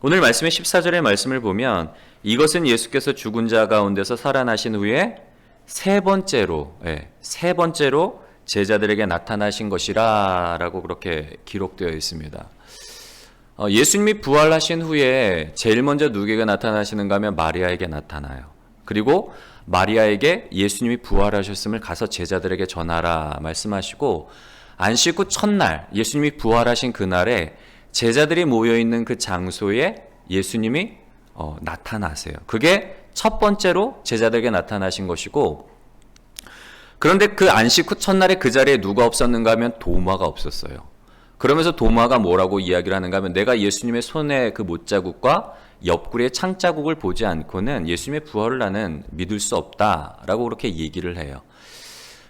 오늘 말씀의 14절의 말씀을 보면 이것은 예수께서 죽은 자 가운데서 살아나신 후에 세 번째로 제자들에게 나타나신 것이라 라고 그렇게 기록되어 있습니다. 예수님이 부활하신 후에 제일 먼저 누구에게 나타나시는가 하면 마리아에게 나타나요. 그리고 마리아에게 예수님이 부활하셨음을 가서 제자들에게 전하라 말씀하시고, 안식 후 첫날 예수님이 부활하신 그날에 제자들이 모여있는 그 장소에 예수님이 나타나세요. 그게 첫 번째로 제자들에게 나타나신 것이고, 그런데 그 안식 후 첫날에 그 자리에 누가 없었는가 하면 도마가 없었어요. 그러면서 도마가 뭐라고 이야기를 하는가 하면, 내가 예수님의 손에 그 못자국과 옆구리의 창자국을 보지 않고는 예수님의 부활을 나는 믿을 수 없다라고 그렇게 얘기를 해요.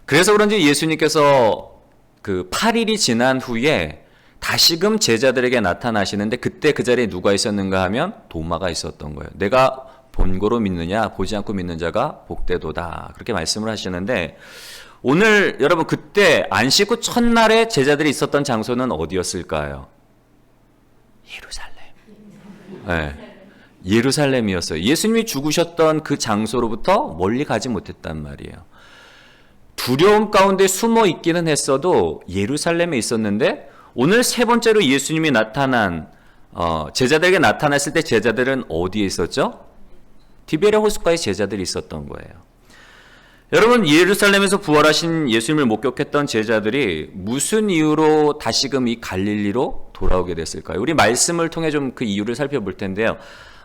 그래서 그런지 예수님께서 그 8일이 지난 후에 다시금 제자들에게 나타나시는데, 그때 그 자리에 누가 있었는가 하면 도마가 있었던 거예요. 내가 본고로 믿느냐 보지 않고 믿는 자가 복되도다, 그렇게 말씀을 하시는데, 오늘 여러분 그때 안식 후 첫날에 제자들이 있었던 장소는 어디였을까요? 예루살렘. 네, 예루살렘이었어요. 예수님이 죽으셨던 그 장소로부터 멀리 가지 못했단 말이에요. 두려움 가운데 숨어 있기는 했어도 예루살렘에 있었는데, 오늘 세 번째로 예수님이 나타난 제자들에게 나타났을 때 제자들은 어디에 있었죠? 디베랴 호숫가에 제자들이 있었던 거예요. 여러분, 예루살렘에서 부활하신 예수님을 목격했던 제자들이 무슨 이유로 다시금 이 갈릴리로 돌아오게 됐을까요? 우리 말씀을 통해 좀 그 이유를 살펴볼 텐데요.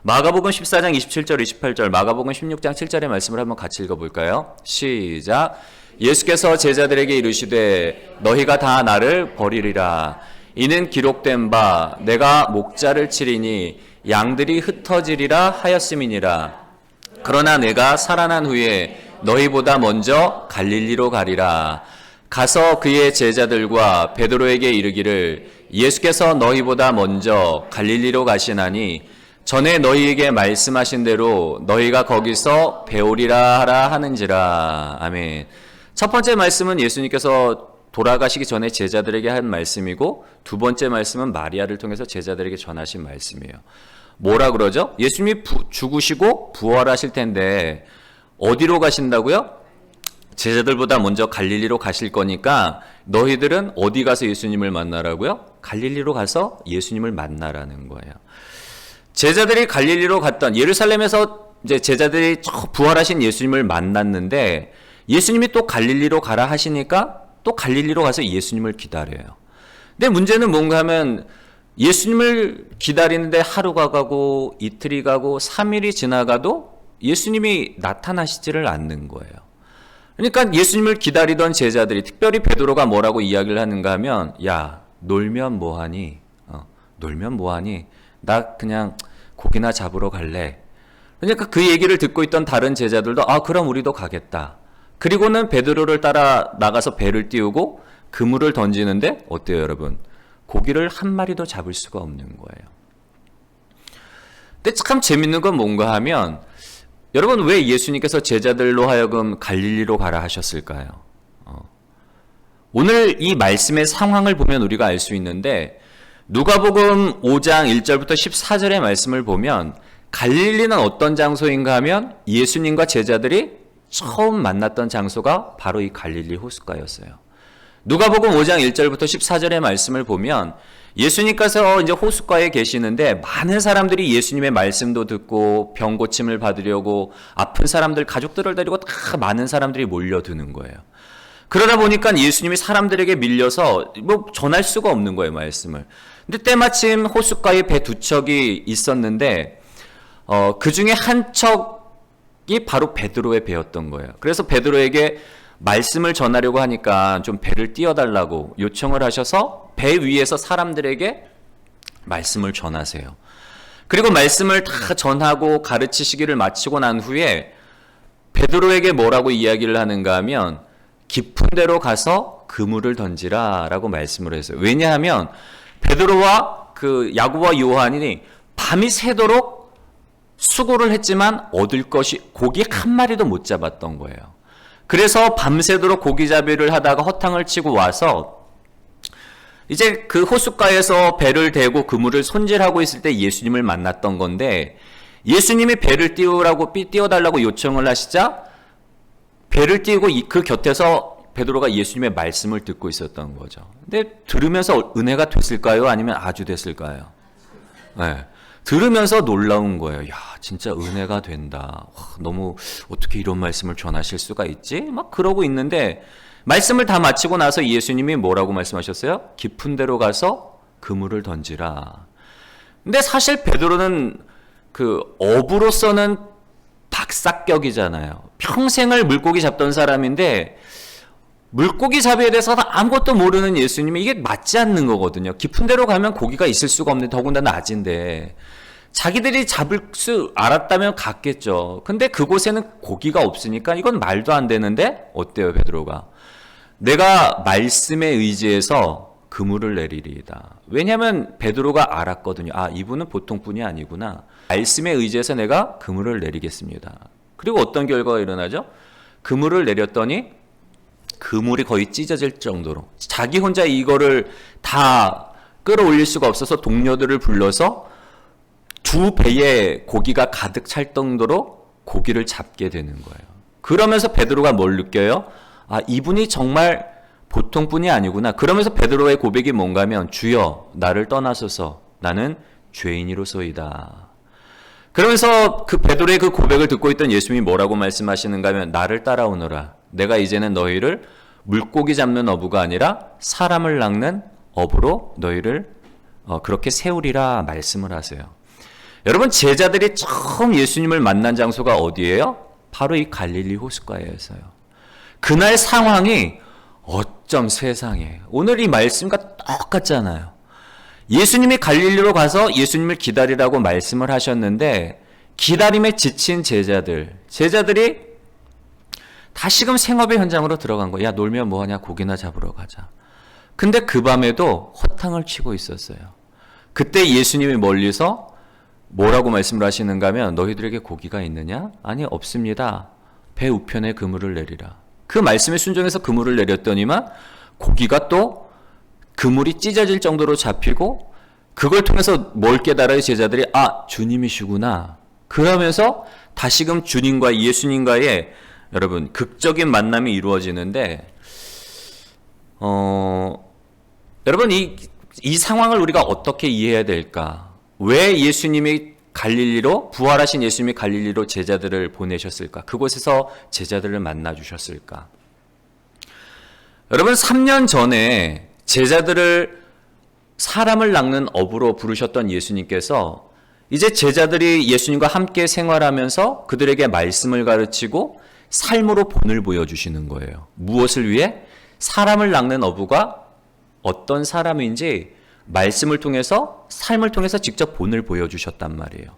마가복음 14장 27절 28절, 마가복음 16장 7절의 말씀을 한번 같이 읽어볼까요? 시작. 예수께서 제자들에게 이르시되 너희가 다 나를 버리리라. 이는 기록된 바 내가 목자를 치리니 양들이 흩어지리라 하였음이니라. 그러나 내가 살아난 후에 너희보다 먼저 갈릴리로 가리라. 가서 그의 제자들과 베드로에게 이르기를 예수께서 너희보다 먼저 갈릴리로 가시나니 전에 너희에게 말씀하신 대로 너희가 거기서 배우리라 하라 하는지라. 아멘. 첫 번째 말씀은 예수님께서 돌아가시기 전에 제자들에게 한 말씀이고, 두 번째 말씀은 마리아를 통해서 제자들에게 전하신 말씀이에요. 뭐라 그러죠? 예수님이 죽으시고 부활하실 텐데 어디로 가신다고요? 제자들보다 먼저 갈릴리로 가실 거니까 너희들은 어디 가서 예수님을 만나라고요? 갈릴리로 가서 예수님을 만나라는 거예요. 제자들이 갈릴리로 갔던, 예루살렘에서 이제 제자들이 부활하신 예수님을 만났는데, 예수님이 또 갈릴리로 가라 하시니까 또 갈릴리로 가서 예수님을 기다려요. 근데 문제는 뭔가 하면, 예수님을 기다리는데 하루가 가고 이틀이 가고 3일이 지나가도 예수님이 나타나시지를 않는 거예요. 그러니까 예수님을 기다리던 제자들이, 특별히 베드로가 뭐라고 이야기를 하는가 하면, 야, 놀면 뭐하니? 놀면 뭐하니? 나 그냥 고기나 잡으러 갈래. 그러니까 그 얘기를 듣고 있던 다른 제자들도 그럼 우리도 가겠다. 그리고는 베드로를 따라 나가서 배를 띄우고 그물을 던지는데 어때요, 여러분? 고기를 한 마리도 잡을 수가 없는 거예요. 근데 참 재밌는 건 뭔가 하면, 여러분 왜 예수님께서 제자들로 하여금 갈릴리로 가라 하셨을까요? 오늘 이 말씀의 상황을 보면 우리가 알 수 있는데, 누가복음 5장 1절부터 14절의 말씀을 보면 갈릴리는 어떤 장소인가 하면 예수님과 제자들이 처음 만났던 장소가 바로 이 갈릴리 호숫가였어요. 누가복음 5장 1절부터 14절의 말씀을 보면 예수님께서 이제 호숫가에 계시는데, 많은 사람들이 예수님의 말씀도 듣고 병 고침을 받으려고 아픈 사람들, 가족들을 데리고 다 많은 사람들이 몰려드는 거예요. 그러다 보니까 예수님이 사람들에게 밀려서 전할 수가 없는 거예요, 말씀을. 근데 때마침 호숫가에 배 두 척이 있었는데 그 중에 한 척이 바로 베드로의 배였던 거예요. 그래서 베드로에게 말씀을 전하려고 하니까 좀 배를 띄워달라고 요청을 하셔서 배 위에서 사람들에게 말씀을 전하세요. 그리고 말씀을 다 전하고 가르치시기를 마치고 난 후에 베드로에게 뭐라고 이야기를 하는가 하면, 깊은 데로 가서 그물을 던지라 라고 말씀을 했어요. 왜냐하면 베드로와 그 야고보와 요한이 밤이 새도록 수고를 했지만 얻을 것이 고기 한 마리도 못 잡았던 거예요. 그래서 밤새도록 고기잡이를 하다가 허탕을 치고 와서 이제 그 호숫가에서 배를 대고 그물을 손질하고 있을 때 예수님을 만났던 건데, 예수님이 배를 띄워달라고 요청을 하시자 배를 띄우고 그 곁에서 베드로가 예수님의 말씀을 듣고 있었던 거죠. 근데 들으면서 은혜가 됐을까요? 아니면 아주 됐을까요? 네. 들으면서 놀라운 거예요. 야, 진짜 은혜가 된다. 와, 너무 어떻게 이런 말씀을 전하실 수가 있지? 막 그러고 있는데 말씀을 다 마치고 나서 예수님이 뭐라고 말씀하셨어요? 깊은 데로 가서 그물을 던지라. 근데 사실 베드로는 그 어부로서는 박사격이잖아요. 평생을 물고기 잡던 사람인데 물고기 잡이에 대해서 아무것도 모르는 예수님이 이게 맞지 않는 거거든요. 깊은 데로 가면 고기가 있을 수가 없는데 더군다나 낮인데 자기들이 잡을 수 알았다면 갔겠죠. 근데 그곳에는 고기가 없으니까 이건 말도 안 되는데 어때요, 베드로가? 내가 말씀에 의지해서 그물을 내리리이다. 왜냐하면 베드로가 알았거든요. 아, 이분은 보통 분이 아니구나. 말씀에 의지해서 내가 그물을 내리겠습니다. 그리고 어떤 결과가 일어나죠? 그물을 내렸더니 그물이 거의 찢어질 정도로 자기 혼자 이거를 다 끌어올릴 수가 없어서 동료들을 불러서 두 배의 고기가 가득 찰 정도로 고기를 잡게 되는 거예요. 그러면서 베드로가 뭘 느껴요? 아, 이분이 정말 보통 분이 아니구나. 그러면서 베드로의 고백이 뭔가 하면 주여 나를 떠나소서 나는 죄인이로소이다. 그러면서 그 베드로의 그 고백을 듣고 있던 예수님이 뭐라고 말씀하시는가 하면 나를 따라오너라. 내가 이제는 너희를 물고기 잡는 어부가 아니라 사람을 낚는 어부로 너희를 그렇게 세우리라 말씀을 하세요. 여러분, 제자들이 처음 예수님을 만난 장소가 어디예요? 바로 이 갈릴리 호숫가에서요. 그날 상황이 어쩜 세상에 오늘 이 말씀과 똑같잖아요. 예수님이 갈릴리로 가서 예수님을 기다리라고 말씀을 하셨는데 기다림에 지친 제자들이 다시금 생업의 현장으로 들어간 거야. 야, 놀면 뭐하냐? 고기나 잡으러 가자. 근데 그 밤에도 허탕을 치고 있었어요. 그때 예수님이 멀리서 뭐라고 말씀을 하시는가 하면 너희들에게 고기가 있느냐? 아니, 없습니다. 배 우편에 그물을 내리라. 그 말씀에 순종해서 그물을 내렸더니만 고기가 또 그물이 찢어질 정도로 잡히고 그걸 통해서 뭘 깨달아요? 제자들이 아, 주님이시구나. 그러면서 다시금 주님과 예수님과의 여러분 극적인 만남이 이루어지는데 여러분 이 상황을 우리가 어떻게 이해해야 될까? 왜 예수님이 갈릴리로 부활하신 예수님이 갈릴리로 제자들을 보내셨을까? 그곳에서 제자들을 만나 주셨을까? 여러분 3년 전에 제자들을 사람을 낚는 어부로 부르셨던 예수님께서 이제 제자들이 예수님과 함께 생활하면서 그들에게 말씀을 가르치고 삶으로 본을 보여주시는 거예요. 무엇을 위해? 사람을 낚는 어부가 어떤 사람인지 말씀을 통해서 삶을 통해서 직접 본을 보여주셨단 말이에요.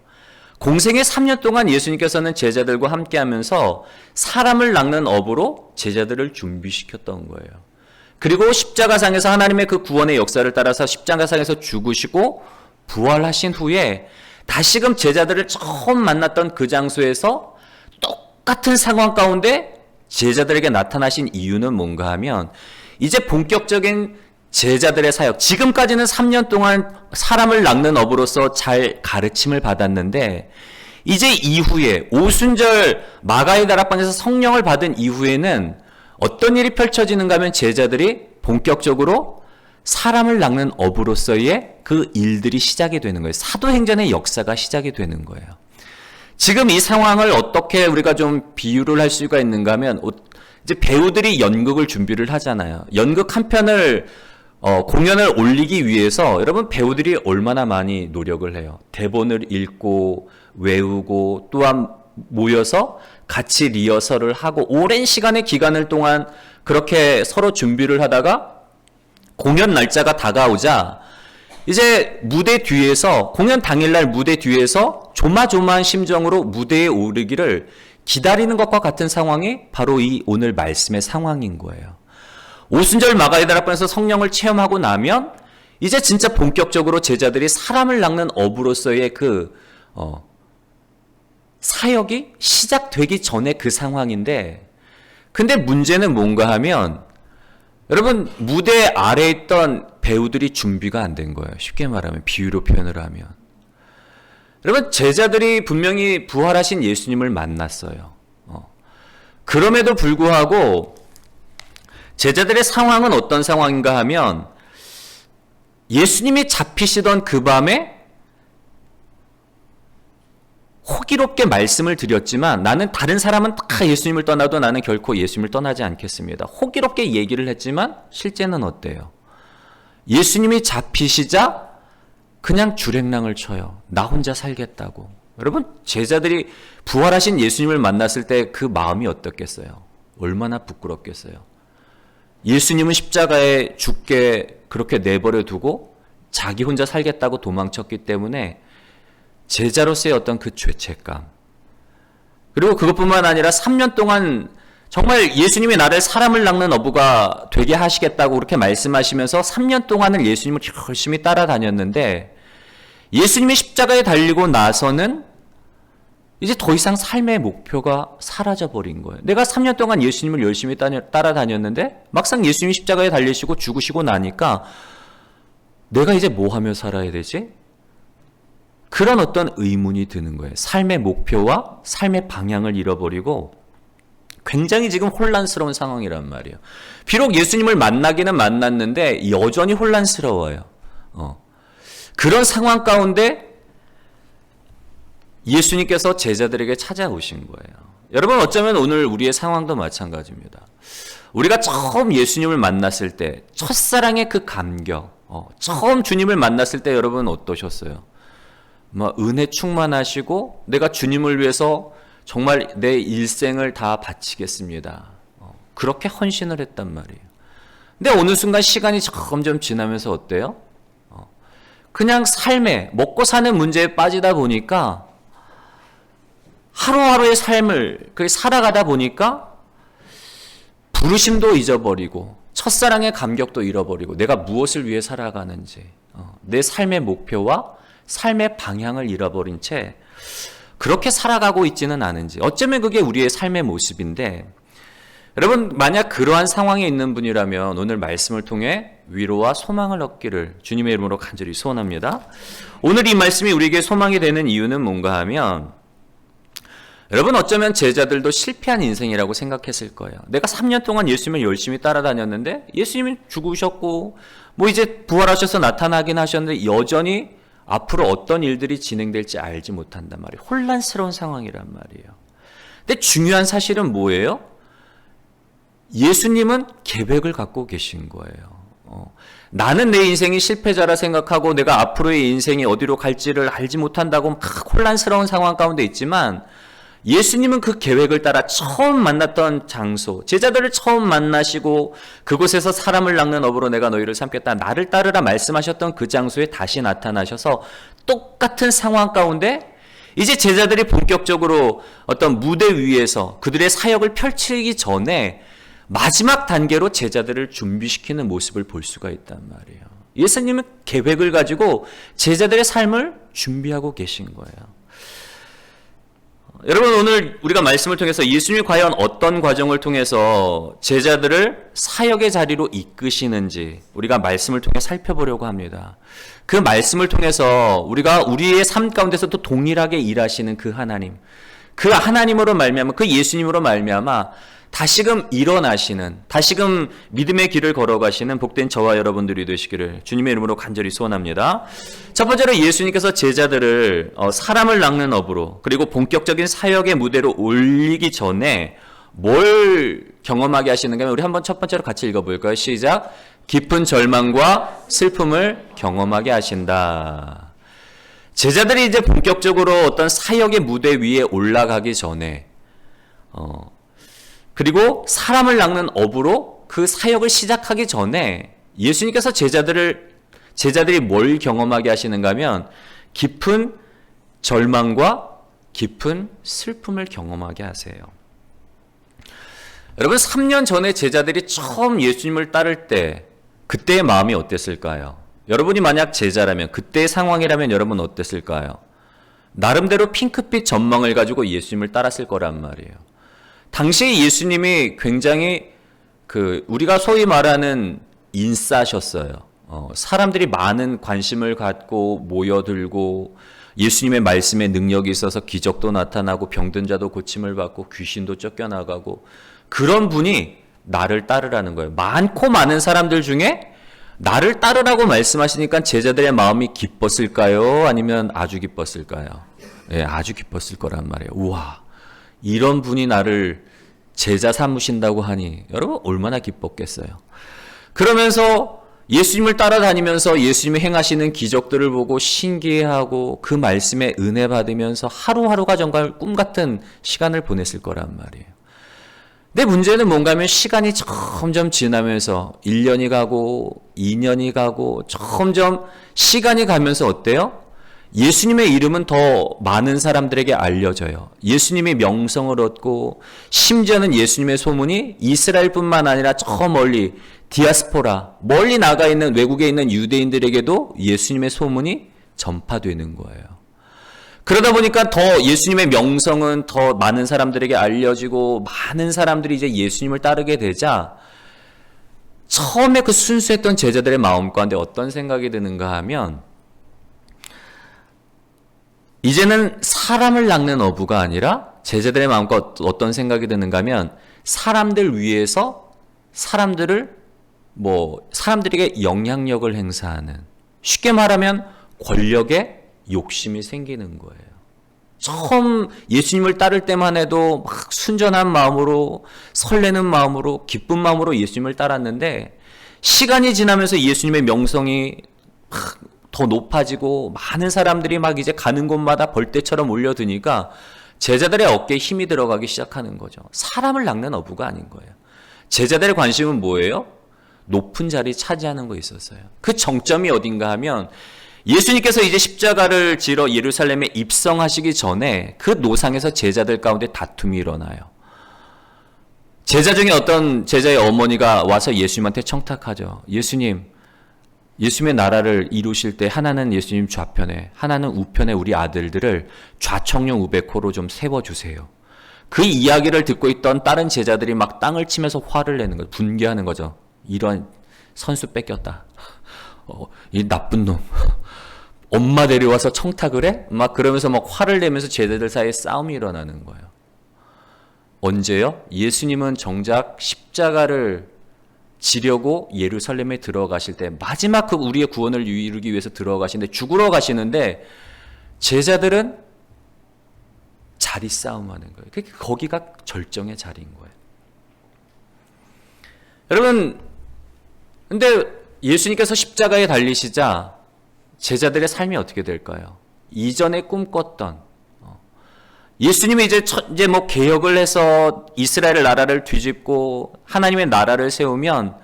공생의 3년 동안 예수님께서는 제자들과 함께하면서 사람을 낚는 어부로 제자들을 준비시켰던 거예요. 그리고 십자가상에서 하나님의 그 구원의 역사를 따라서 십자가상에서 죽으시고 부활하신 후에 다시금 제자들을 처음 만났던 그 장소에서 똑같은 상황 가운데 제자들에게 나타나신 이유는 뭔가 하면 이제 본격적인 제자들의 사역, 지금까지는 3년 동안 사람을 낚는 어부로서 잘 가르침을 받았는데 이제 이후에 오순절 마가의 다락방에서 성령을 받은 이후에는 어떤 일이 펼쳐지는가 하면 제자들이 본격적으로 사람을 낚는 어부로서의 그 일들이 시작이 되는 거예요. 사도행전의 역사가 시작이 되는 거예요. 지금 이 상황을 어떻게 우리가 좀 비유를 할 수가 있는가 하면 이제 배우들이 연극을 준비를 하잖아요. 연극 한 편을 공연을 올리기 위해서 여러분 배우들이 얼마나 많이 노력을 해요. 대본을 읽고 외우고 또한 모여서 같이 리허설을 하고 오랜 시간의 기간을 동안 그렇게 서로 준비를 하다가 공연 날짜가 다가오자 이제 무대 뒤에서 공연 당일날 무대 뒤에서 조마조마한 심정으로 무대에 오르기를 기다리는 것과 같은 상황이 바로 이 오늘 말씀의 상황인 거예요. 오순절 마가의 다락방에서 성령을 체험하고 나면 이제 진짜 본격적으로 제자들이 사람을 낚는 어부로서의 그 사역이 시작되기 전에 그 상황인데 근데 문제는 뭔가 하면 여러분 무대 아래에 있던 배우들이 준비가 안 된 거예요. 쉽게 말하면, 비유로 표현을 하면. 여러분, 제자들이 분명히 부활하신 예수님을 만났어요. 그럼에도 불구하고 제자들의 상황은 어떤 상황인가 하면, 예수님이 잡히시던 그 밤에 호기롭게 말씀을 드렸지만, 나는 다른 사람은 다 예수님을 떠나도 나는 결코 예수님을 떠나지 않겠습니다. 호기롭게 얘기를 했지만 실제는 어때요? 예수님이 잡히시자 그냥 주랭랑을 쳐요. 나 혼자 살겠다고. 여러분, 제자들이 부활하신 예수님을 만났을 때 그 마음이 어떻겠어요? 얼마나 부끄럽겠어요? 예수님은 십자가에 죽게 그렇게 내버려 두고 자기 혼자 살겠다고 도망쳤기 때문에 제자로서의 어떤 그 죄책감, 그리고 그것뿐만 아니라 3년 동안 정말 예수님이 나를 사람을 낚는 어부가 되게 하시겠다고 그렇게 말씀하시면서 3년 동안을 예수님을 열심히 따라다녔는데, 예수님이 십자가에 달리고 나서는 이제 더 이상 삶의 목표가 사라져버린 거예요. 내가 3년 동안 예수님을 열심히 따라다녔는데 막상 예수님이 십자가에 달리시고 죽으시고 나니까 내가 이제 뭐 하며 살아야 되지? 그런 어떤 의문이 드는 거예요. 삶의 목표와 삶의 방향을 잃어버리고 굉장히 지금 혼란스러운 상황이란 말이에요. 비록 예수님을 만나기는 만났는데 여전히 혼란스러워요. 그런 상황 가운데 예수님께서 제자들에게 찾아오신 거예요. 여러분, 어쩌면 오늘 우리의 상황도 마찬가지입니다. 우리가 처음 예수님을 만났을 때 첫사랑의 그 감격, 처음 주님을 만났을 때 여러분 어떠셨어요? 은혜 충만하시고 내가 주님을 위해서 정말 내 일생을 다 바치겠습니다. 그렇게 헌신을 했단 말이에요. 근데 어느 순간 시간이 점점 지나면서 어때요? 그냥 삶에 먹고 사는 문제에 빠지다 보니까 하루하루의 삶을 살아가다 보니까 부르심도 잊어버리고 첫사랑의 감격도 잃어버리고 내가 무엇을 위해 살아가는지, 내 삶의 목표와 삶의 방향을 잃어버린 채 그렇게 살아가고 있지는 않은지, 어쩌면 그게 우리의 삶의 모습인데, 여러분, 만약 그러한 상황에 있는 분이라면 오늘 말씀을 통해 위로와 소망을 얻기를 주님의 이름으로 간절히 소원합니다. 오늘 이 말씀이 우리에게 소망이 되는 이유는 뭔가 하면, 여러분, 어쩌면 제자들도 실패한 인생이라고 생각했을 거예요. 내가 3년 동안 예수님을 열심히 따라다녔는데 예수님이 죽으셨고 이제 부활하셔서 나타나긴 하셨는데 여전히 앞으로 어떤 일들이 진행될지 알지 못한단 말이에요. 혼란스러운 상황이란 말이에요. 근데 중요한 사실은 뭐예요? 예수님은 계획을 갖고 계신 거예요. 나는 내 인생이 실패자라 생각하고 내가 앞으로의 인생이 어디로 갈지를 알지 못한다고 막 혼란스러운 상황 가운데 있지만, 예수님은 그 계획을 따라 처음 만났던 장소, 제자들을 처음 만나시고 그곳에서 사람을 낚는 어부로 내가 너희를 삼겠다, 나를 따르라 말씀하셨던 그 장소에 다시 나타나셔서 똑같은 상황 가운데 이제 제자들이 본격적으로 어떤 무대 위에서 그들의 사역을 펼치기 전에 마지막 단계로 제자들을 준비시키는 모습을 볼 수가 있단 말이에요. 예수님은 계획을 가지고 제자들의 삶을 준비하고 계신 거예요. 여러분, 오늘 우리가 말씀을 통해서 예수님이 과연 어떤 과정을 통해서 제자들을 사역의 자리로 이끄시는지 우리가 말씀을 통해 살펴보려고 합니다. 그 말씀을 통해서 우리가 우리의 삶 가운데서도 동일하게 일하시는 그 하나님, 그 하나님으로 말미암아, 그 예수님으로 말미암아 다시금 일어나시는, 다시금 믿음의 길을 걸어가시는 복된 저와 여러분들이 되시기를 주님의 이름으로 간절히 소원합니다. 첫 번째로 예수님께서 제자들을 사람을 낚는 업으로, 그리고 본격적인 사역의 무대로 올리기 전에 뭘 경험하게 하시는가 하면, 우리 한번 첫 번째로 같이 읽어볼까요? 시작. 깊은 절망과 슬픔을 경험하게 하신다. 제자들이 이제 본격적으로 어떤 사역의 무대 위에 올라가기 전에 그리고 사람을 낚는 업으로 그 사역을 시작하기 전에 예수님께서 제자들이 뭘 경험하게 하시는가 하면 깊은 절망과 깊은 슬픔을 경험하게 하세요. 여러분, 3년 전에 제자들이 처음 예수님을 따를 때 그때의 마음이 어땠을까요? 여러분이 만약 제자라면, 그때의 상황이라면 여러분 어땠을까요? 나름대로 핑크빛 전망을 가지고 예수님을 따랐을 거란 말이에요. 당시 예수님이 굉장히 우리가 소위 말하는 인싸셨어요. 사람들이 많은 관심을 갖고 모여들고 예수님의 말씀에 능력이 있어서 기적도 나타나고 병든 자도 고침을 받고 귀신도 쫓겨나가고 그런 분이 나를 따르라는 거예요. 많고 많은 사람들 중에 나를 따르라고 말씀하시니까 제자들의 마음이 기뻤을까요? 아니면 아주 기뻤을까요? 예, 아주 기뻤을 거란 말이에요. 우와, 이런 분이 나를 제자 삼으신다고 하니 여러분 얼마나 기뻤겠어요. 그러면서 예수님을 따라다니면서 예수님이 행하시는 기적들을 보고 신기해하고 그 말씀에 은혜 받으면서 하루하루가 정말 꿈같은 시간을 보냈을 거란 말이에요. 근데 문제는 뭔가 하면 시간이 점점 지나면서 1년이 가고 2년이 가고 점점 시간이 가면서 어때요? 예수님의 이름은 더 많은 사람들에게 알려져요. 예수님의 명성을 얻고 심지어는 예수님의 소문이 이스라엘뿐만 아니라 저 멀리 디아스포라, 멀리 나가 있는 외국에 있는 유대인들에게도 예수님의 소문이 전파되는 거예요. 그러다 보니까 더 예수님의 명성은 더 많은 사람들에게 알려지고 많은 사람들이 이제 예수님을 따르게 되자 처음에 그 순수했던 제자들의 마음 가운데 어떤 생각이 드는가 하면 이제는 사람을 낚는 어부가 아니라 제자들의 마음과 어떤 생각이 드는가 하면 사람들 위해서 사람들에게 영향력을 행사하는, 쉽게 말하면 권력에 욕심이 생기는 거예요. 처음 예수님을 따를 때만 해도 막 순전한 마음으로, 설레는 마음으로, 기쁜 마음으로 예수님을 따랐는데 시간이 지나면서 예수님의 명성이 더 높아지고 많은 사람들이 막 이제 가는 곳마다 벌떼처럼 몰려드니까 제자들의 어깨에 힘이 들어가기 시작하는 거죠. 사람을 낚는 어부가 아닌 거예요. 제자들의 관심은 뭐예요? 높은 자리 차지하는 거 있었어요. 그 정점이 어딘가 하면 예수님께서 이제 십자가를 지러 예루살렘에 입성하시기 전에 그 노상에서 제자들 가운데 다툼이 일어나요. 제자 중에 어떤 제자의 어머니가 와서 예수님한테 청탁하죠. 예수님의 나라를 이루실 때 하나는 예수님 좌편에, 하나는 우편에 우리 아들들을 좌청룡 우백호로 좀 세워주세요. 그 이야기를 듣고 있던 다른 제자들이 막 땅을 치면서 화를 내는 거죠. 분개하는 거죠. 이런 선수 뺏겼다. 이 나쁜 놈. 엄마 데려와서 청탁을 해? 막 그러면서 막 화를 내면서 제자들 사이에 싸움이 일어나는 거예요. 언제요? 예수님은 정작 십자가를 지려고 예루살렘에 들어가실 때 마지막 그 우리의 구원을 이루기 위해서 들어가시는데 죽으러 가시는데 제자들은 자리 싸움하는 거예요. 거기가 절정의 자리인 거예요. 여러분, 근데 예수님께서 십자가에 달리시자 제자들의 삶이 어떻게 될까요? 이전에 꿈꿨던 예수님이 이제 개혁을 해서 이스라엘 나라를 뒤집고 하나님의 나라를 세우면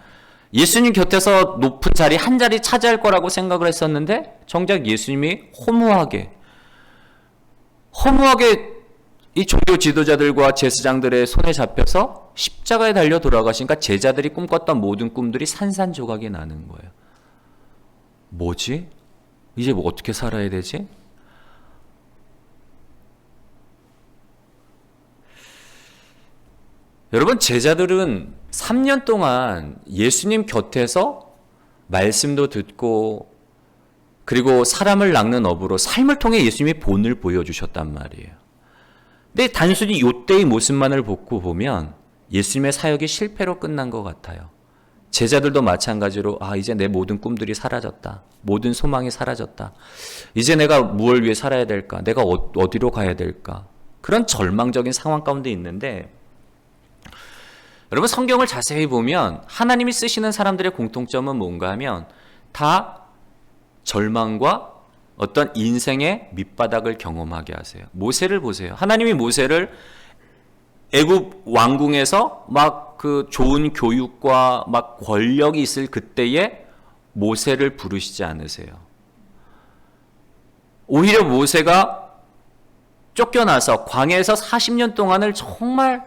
예수님 곁에서 높은 자리 한 자리 차지할 거라고 생각을 했었는데 정작 예수님이 허무하게 이 종교 지도자들과 제사장들의 손에 잡혀서 십자가에 달려 돌아가시니까 제자들이 꿈꿨던 모든 꿈들이 산산조각이 나는 거예요. 뭐지? 이제 어떻게 살아야 되지? 여러분, 제자들은 3년 동안 예수님 곁에서 말씀도 듣고 그리고 사람을 낚는 어부로 삶을 통해 예수님이 본을 보여주셨단 말이에요. 근데 단순히 이때의 모습만을 보면 예수님의 사역이 실패로 끝난 것 같아요. 제자들도 마찬가지로 이제 내 모든 꿈들이 사라졌다. 모든 소망이 사라졌다. 이제 내가 무엇을 위해 살아야 될까? 내가 어디로 가야 될까? 그런 절망적인 상황 가운데 있는데 여러분, 성경을 자세히 보면 하나님이 쓰시는 사람들의 공통점은 뭔가 하면 다 절망과 어떤 인생의 밑바닥을 경험하게 하세요. 모세를 보세요. 하나님이 모세를 애굽 왕궁에서 막 그 좋은 교육과 막 권력이 있을 그때에 모세를 부르시지 않으세요. 오히려 모세가 쫓겨나서 광야에서 40년 동안을 정말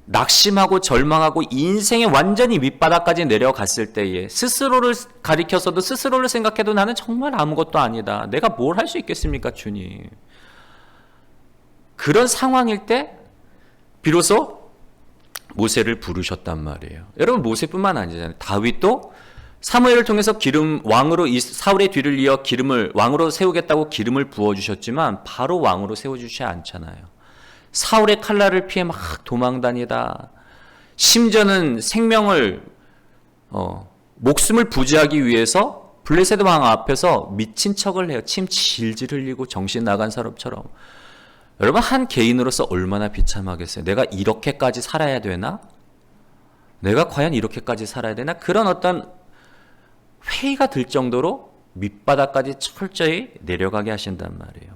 낙심하고 절망하고 인생의 완전히 밑바닥까지 내려갔을 때에 스스로를 가리켜서도 스스로를 생각해도 나는 정말 아무것도 아니다. 내가 뭘 할 수 있겠습니까, 주님? 그런 상황일 때 비로소 모세를 부르셨단 말이에요. 여러분, 모세뿐만 아니잖아요. 다윗도 사무엘을 통해서 왕으로 사울의 뒤를 이어 왕으로 세우겠다고 기름을 부어주셨지만 바로 왕으로 세워주시지 않잖아요. 사울의 칼날을 피해 막 도망다니다 심지어는 목숨을 부지하기 위해서 블레셋 왕 앞에서 미친 척을 해요. 침 질질 흘리고 정신 나간 사람처럼. 여러분, 한 개인으로서 얼마나 비참하겠어요. 내가 이렇게까지 살아야 되나? 내가 과연 이렇게까지 살아야 되나? 그런 어떤 회의가 들 정도로 밑바닥까지 철저히 내려가게 하신단 말이에요.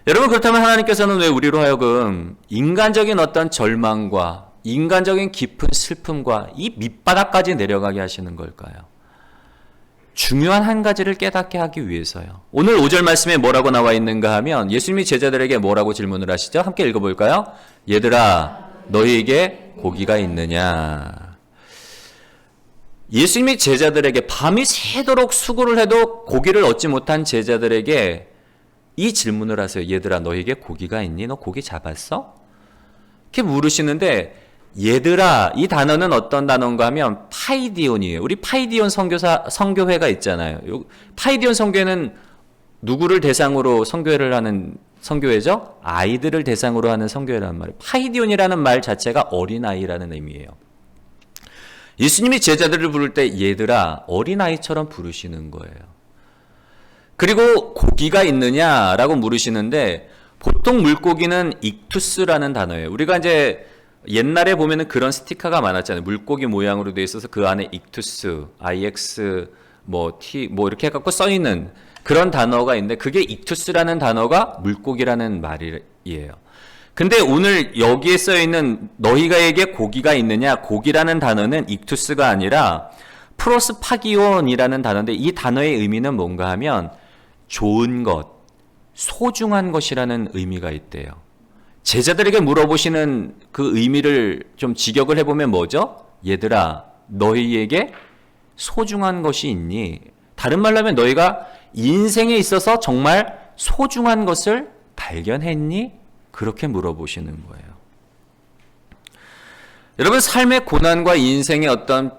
여러분, 그렇다면 하나님께서는 왜 우리로 하여금 인간적인 어떤 절망과 인간적인 깊은 슬픔과 이 밑바닥까지 내려가게 하시는 걸까요? 중요한 한 가지를 깨닫게 하기 위해서요. 오늘 5절 말씀에 뭐라고 나와 있는가 하면 예수님이 제자들에게 뭐라고 질문을 하시죠? 함께 읽어볼까요? 얘들아, 너희에게 고기가 있느냐? 예수님이 제자들에게 밤이 새도록 수고를 해도 고기를 얻지 못한 제자들에게 이 질문을 하세요. 얘들아, 너희에게 고기가 있니? 너 고기 잡았어? 이렇게 물으시는데, 얘들아, 이 단어는 어떤 단어인가 하면 파이디온이에요. 우리 파이디온 선교회가 있잖아요. 파이디온 선교회는 누구를 대상으로 선교회를 하는 선교회죠? 아이들을 대상으로 하는 선교회란 말이에요. 파이디온이라는 말 자체가 어린아이라는 의미예요. 예수님이 제자들을 부를 때 얘들아, 어린아이처럼 부르시는 거예요. 그리고 고기가 있느냐라고 물으시는데, 보통 물고기는 익투스라는 단어예요. 우리가 이제 옛날에 보면은 그런 스티커가 많았잖아요. 물고기 모양으로 되어 있어서 그 안에 익투스, IX, T, 이렇게 해갖고 써있는 그런 단어가 있는데, 그게 익투스라는 단어가 물고기라는 말이에요. 근데 오늘 여기에 써있는 너희가에게 고기가 있느냐, 고기라는 단어는 익투스가 아니라 프로스파기온이라는 단어인데, 이 단어의 의미는 뭔가 하면 좋은 것, 소중한 것이라는 의미가 있대요. 제자들에게 물어보시는 그 의미를 좀 직역을 해보면 뭐죠? 얘들아, 너희에게 소중한 것이 있니? 다른 말로 하면 너희가 인생에 있어서 정말 소중한 것을 발견했니? 그렇게 물어보시는 거예요. 여러분, 삶의 고난과 인생의 어떤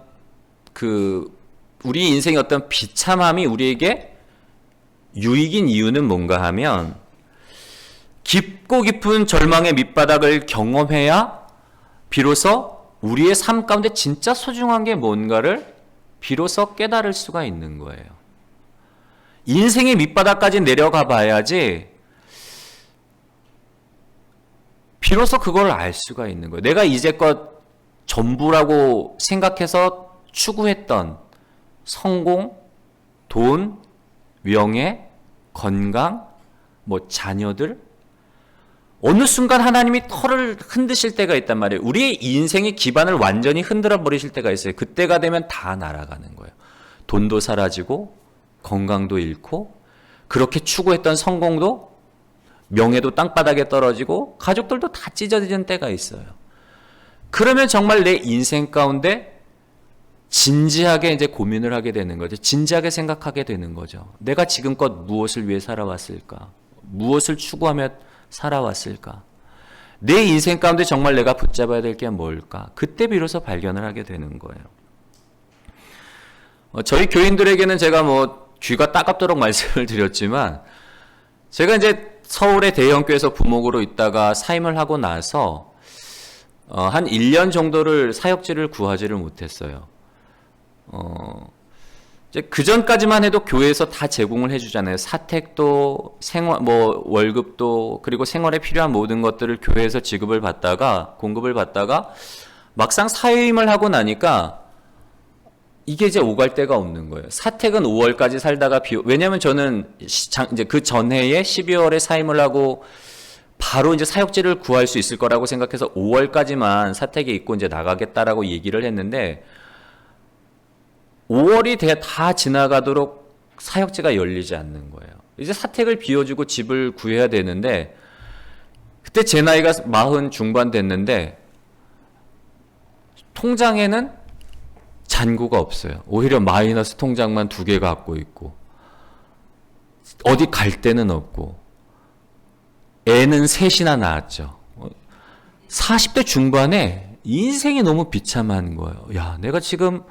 우리 인생의 어떤 비참함이 우리에게 유익인 이유는 뭔가 하면, 깊고 깊은 절망의 밑바닥을 경험해야 비로소 우리의 삶 가운데 진짜 소중한 게 뭔가를 비로소 깨달을 수가 있는 거예요. 인생의 밑바닥까지 내려가 봐야지 비로소 그걸 알 수가 있는 거예요. 내가 이제껏 전부라고 생각해서 추구했던 성공, 돈, 명예, 건강, 자녀들, 어느 순간 하나님이 털을 흔드실 때가 있단 말이에요. 우리의 인생의 기반을 완전히 흔들어 버리실 때가 있어요. 그때가 되면 다 날아가는 거예요. 돈도 사라지고 건강도 잃고 그렇게 추구했던 성공도, 명예도 땅바닥에 떨어지고 가족들도 다 찢어지는 때가 있어요. 그러면 정말 내 인생 가운데 진지하게 이제 고민을 하게 되는 거죠. 진지하게 생각하게 되는 거죠. 내가 지금껏 무엇을 위해 살아왔을까? 무엇을 추구하며 살아왔을까? 내 인생 가운데 정말 내가 붙잡아야 될 게 뭘까? 그때 비로소 발견을 하게 되는 거예요. 저희 교인들에게는 제가 귀가 따갑도록 말씀을 드렸지만, 제가 이제 서울의 대형교회에서 부목으로 있다가 사임을 하고 나서 한 1년 정도를 사역지를 구하지를 못했어요. 이제 그 전까지만 해도 교회에서 다 제공을 해주잖아요. 사택도, 월급도, 그리고 생활에 필요한 모든 것들을 교회에서 공급을 받다가, 막상 사임을 하고 나니까 이게 이제 오갈 데가 없는 거예요. 사택은 5월까지 살다가 왜냐면 저는 이제 그 전해에 12월에 사임을 하고 바로 이제 사역지를 구할 수 있을 거라고 생각해서 5월까지만 사택에 있고 이제 나가겠다라고 얘기를 했는데, 5월이 다 지나가도록 사역지가 열리지 않는 거예요. 이제 사택을 비워주고 집을 구해야 되는데, 그때 제 나이가 40 중반 됐는데 통장에는 잔고가 없어요. 오히려 마이너스 통장만 2개 갖고 있고, 어디 갈 데는 없고, 애는 3이나 낳았죠. 40대 중반에 인생이 너무 비참한 거예요. 야, 내가 지금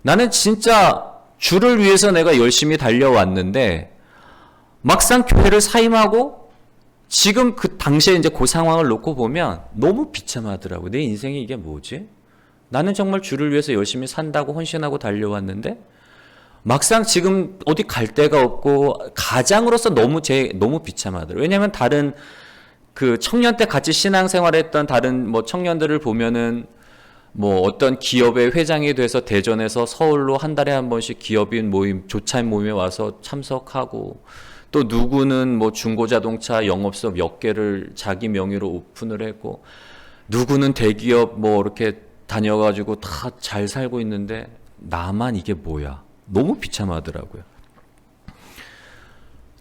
나는 진짜 주를 위해서 내가 열심히 달려왔는데 막상 교회를 사임하고 지금 그 당시에 이제 그 상황을 놓고 보면 너무 비참하더라고. 내 인생이 이게 뭐지? 나는 정말 주를 위해서 열심히 산다고 헌신하고 달려왔는데 막상 지금 어디 갈 데가 없고 가장으로서 너무 비참하더라고요. 왜냐하면 다른 그 청년 때 같이 신앙생활했던 다른 뭐 청년들을 보면은 뭐 어떤 기업의 회장이 돼서 대전에서 서울로 한 달에 한 번씩 기업인 모임, 조차인 모임에 와서 참석하고 또 누구는 뭐 중고자동차 영업소 몇 개를 자기 명의로 오픈을 했고 누구는 대기업 뭐 이렇게 다녀가지고 다 잘 살고 있는데 나만 이게 뭐야? 너무 비참하더라고요.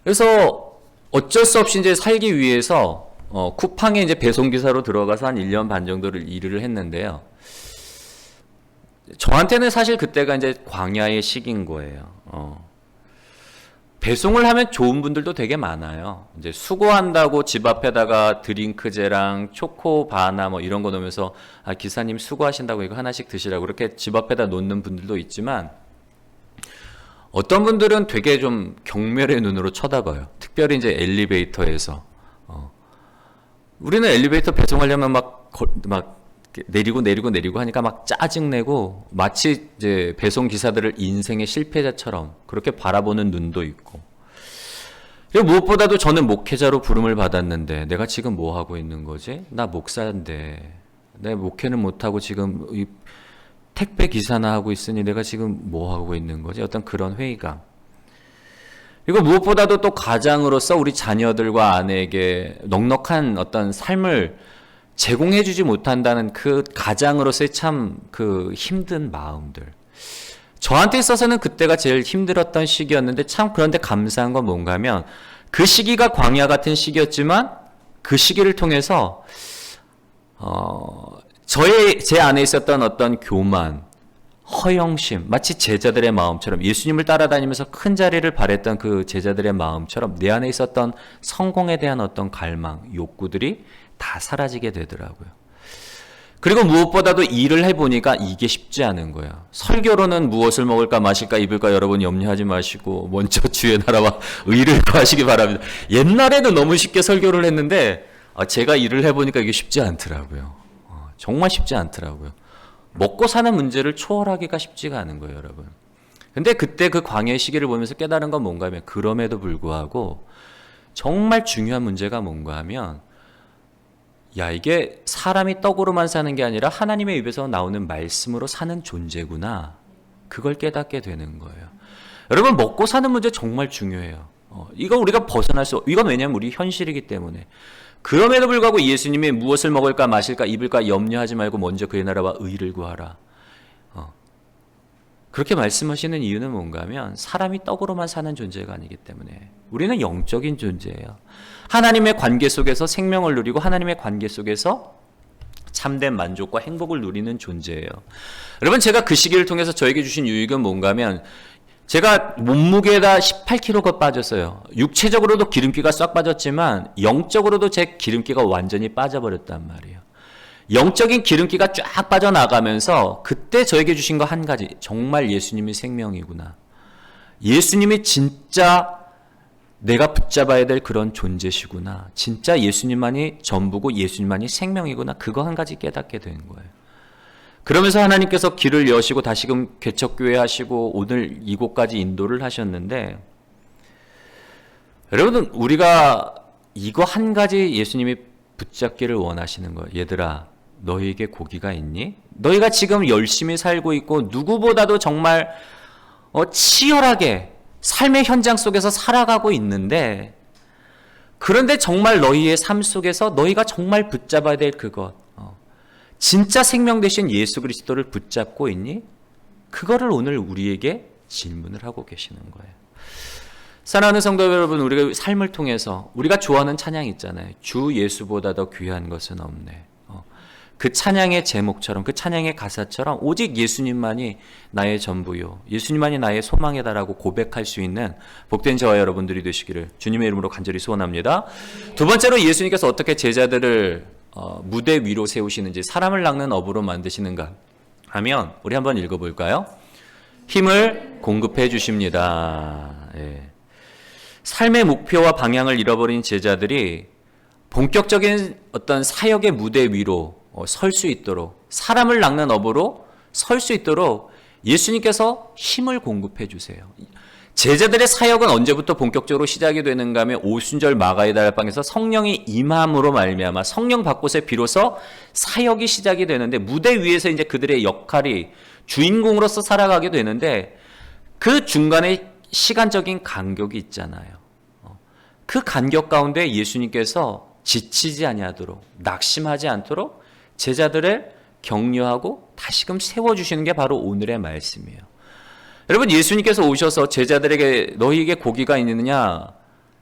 그래서 어쩔 수 없이 이제 살기 위해서 쿠팡에 이제 배송기사로 들어가서 한 1년 반 정도를 일을 했는데요. 저한테는 사실 그때가 이제 광야의 시기인 거예요. 배송을 하면 좋은 분들도 되게 많아요. 이제 수고한다고 집 앞에다가 드링크제랑 초코바나 뭐 이런 거 놓으면서 아, 기사님 수고하신다고 이거 하나씩 드시라고 그렇게 집 앞에다 놓는 분들도 있지만 어떤 분들은 되게 좀 경멸의 눈으로 쳐다봐요. 특별히 이제 엘리베이터에서. 우리는 엘리베이터 배송하려면 막 내리고 하니까 막 짜증내고 마치 이제 배송 기사들을 인생의 실패자처럼 그렇게 바라보는 눈도 있고. 그리고 무엇보다도 저는 목회자로 부름을 받았는데 내가 지금 뭐 하고 있는 거지? 나 목사인데 내 목회는 못하고 지금 이 택배 기사나 하고 있으니 내가 지금 뭐 하고 있는 거지? 어떤 그런 회의감. 그리고 무엇보다도 또 가장으로서 우리 자녀들과 아내에게 넉넉한 어떤 삶을 제공해주지 못한다는 그 가장으로서의 참 그 힘든 마음들. 저한테 있어서는 그때가 제일 힘들었던 시기였는데 참 그런데 감사한 건 뭔가 하면 그 시기가 광야 같은 시기였지만 그 시기를 통해서 제 안에 있었던 어떤 교만, 허영심, 마치 제자들의 마음처럼 예수님을 따라다니면서 큰 자리를 바랬던 그 제자들의 마음처럼 내 안에 있었던 성공에 대한 어떤 갈망, 욕구들이 다 사라지게 되더라고요. 그리고 무엇보다도 일을 해보니까 이게 쉽지 않은 거예요. 설교로는 무엇을 먹을까 마실까 입을까 여러분 염려하지 마시고 먼저 주의 나라와 의를 구하시기 바랍니다. 옛날에도 너무 쉽게 설교를 했는데 제가 일을 해보니까 이게 쉽지 않더라고요. 정말 쉽지 않더라고요. 먹고 사는 문제를 초월하기가 쉽지가 않은 거예요, 여러분. 근데 그때 그 광야의 시기를 보면서 깨달은 건 뭔가 하면 그럼에도 불구하고 정말 중요한 문제가 뭔가 하면 야, 이게 사람이 떡으로만 사는 게 아니라 하나님의 입에서 나오는 말씀으로 사는 존재구나. 그걸 깨닫게 되는 거예요. 여러분, 먹고 사는 문제 정말 중요해요. 이거 우리가 이건 왜냐하면 우리 현실이기 때문에. 그럼에도 불구하고 예수님이 무엇을 먹을까 마실까 입을까 염려하지 말고 먼저 그의 나라와 의를 구하라. 그렇게 말씀하시는 이유는 뭔가 하면 사람이 떡으로만 사는 존재가 아니기 때문에 우리는 영적인 존재예요. 하나님의 관계 속에서 생명을 누리고 하나님의 관계 속에서 참된 만족과 행복을 누리는 존재예요. 여러분, 제가 그 시기를 통해서 저에게 주신 유익은 뭔가 하면 제가 몸무게가 18kg가 빠졌어요. 육체적으로도 기름기가 싹 빠졌지만 영적으로도 제 기름기가 완전히 빠져버렸단 말이에요. 영적인 기름기가 쫙 빠져나가면서 그때 저에게 주신 거 한 가지. 정말 예수님이 생명이구나. 예수님이 진짜 내가 붙잡아야 될 그런 존재시구나. 진짜 예수님만이 전부고 예수님만이 생명이구나. 그거 한 가지 깨닫게 된 거예요. 그러면서 하나님께서 길을 여시고 다시금 개척교회 하시고 오늘 이곳까지 인도를 하셨는데 여러분, 우리가 이거 한 가지 예수님이 붙잡기를 원하시는 거예요. 얘들아, 너희에게 고기가 있니? 너희가 지금 열심히 살고 있고 누구보다도 정말 치열하게 삶의 현장 속에서 살아가고 있는데 그런데 정말 너희의 삶 속에서 너희가 정말 붙잡아야 될 그것, 진짜 생명 되신 예수 그리스도를 붙잡고 있니? 그거를 오늘 우리에게 질문을 하고 계시는 거예요. 사랑하는 성도 여러분, 우리가 삶을 통해서 우리가 좋아하는 찬양 있잖아요. 주 예수보다 더 귀한 것은 없네. 그 찬양의 제목처럼 그 찬양의 가사처럼 오직 예수님만이 나의 전부요, 예수님만이 나의 소망이다라고 고백할 수 있는 복된 저와 여러분들이 되시기를 주님의 이름으로 간절히 소원합니다. 두 번째로 예수님께서 어떻게 제자들을 무대 위로 세우시는지, 사람을 낚는 어부로 만드시는가 하면 우리 한번 읽어볼까요? 힘을 공급해 주십니다. 예. 삶의 목표와 방향을 잃어버린 제자들이 본격적인 어떤 사역의 무대 위로 설 수 있도록, 사람을 낚는 업으로 설 수 있도록 예수님께서 힘을 공급해 주세요. 제자들의 사역은 언제부터 본격적으로 시작이 되는가 하면 오순절 마가의 달방에서 성령이 임함으로 말미암아 성령 받고서 비로소 사역이 시작이 되는데, 무대 위에서 이제 그들의 역할이 주인공으로서 살아가게 되는데, 그 중간에 시간적인 간격이 있잖아요. 그 간격 가운데 예수님께서 지치지 아니하도록, 낙심하지 않도록 제자들을 격려하고 다시금 세워주시는 게 바로 오늘의 말씀이에요. 여러분, 예수님께서 오셔서 제자들에게 너희에게 고기가 있느냐,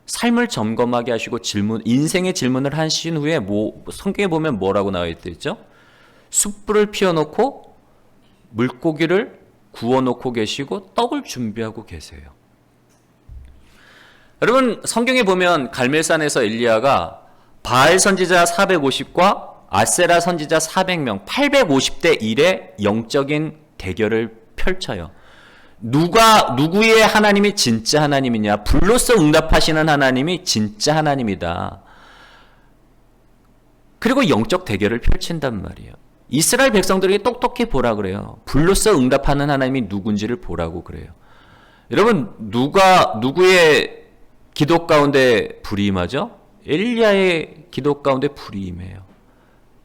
삶을 점검하게 하시고 인생의 질문을 하신 후에 성경에 보면 뭐라고 나와 있죠? 숯불을 피워놓고 물고기를 구워놓고 계시고 떡을 준비하고 계세요. 여러분, 성경에 보면 갈멜산에서 엘리야가 바알 선지자 450과 아세라 선지자 400명, 850대 1의 영적인 대결을 펼쳐요. 누구의 하나님이 진짜 하나님이냐? 불로써 응답하시는 하나님이 진짜 하나님이다. 그리고 영적 대결을 펼친단 말이에요. 이스라엘 백성들에게 똑똑히 보라 그래요. 불로써 응답하는 하나님이 누군지를 보라고 그래요. 여러분, 누구의 기도 가운데 불이 임하죠? 엘리야의 기도 가운데 불이 임해요.